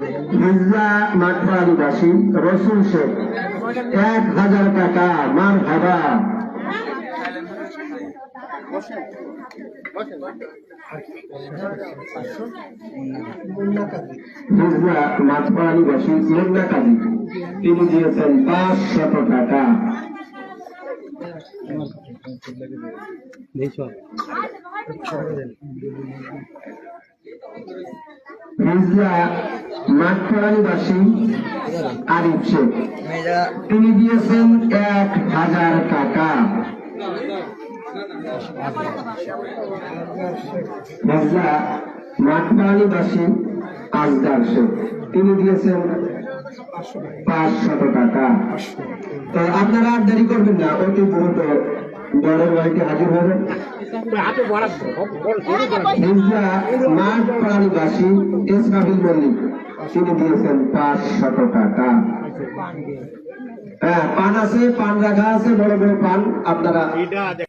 হিজলা মাঠপাড়াবাসী রসুল শেখ 1000 টাকা। মার ভাবা হিজলা মাঠপাড়াবাসী মুন্না কাজী, তিনি দিয়েছেন 500 টাকা। হিজলা মাঠপাড়াবাসী আরিফ শেখ, তিনি দিয়েছেন 1000 টাকা। হিজলা মাঠপাড়াবাসী আজদার শেখ, তিনি দিয়েছেন 500 টাকা। তো আপনারা আর দেরি করবেন না, অতি দ্রুত দলের বাড়িতে হাজির হবেন। হিজলা মাঠপাড়াবাসী ইসরাফিল মল্লিক, তিনি দিয়েছেন 500 টাকা। হ্যাঁ, পান আছে, পান রাখা আছে, বড় বড় পান আপনারা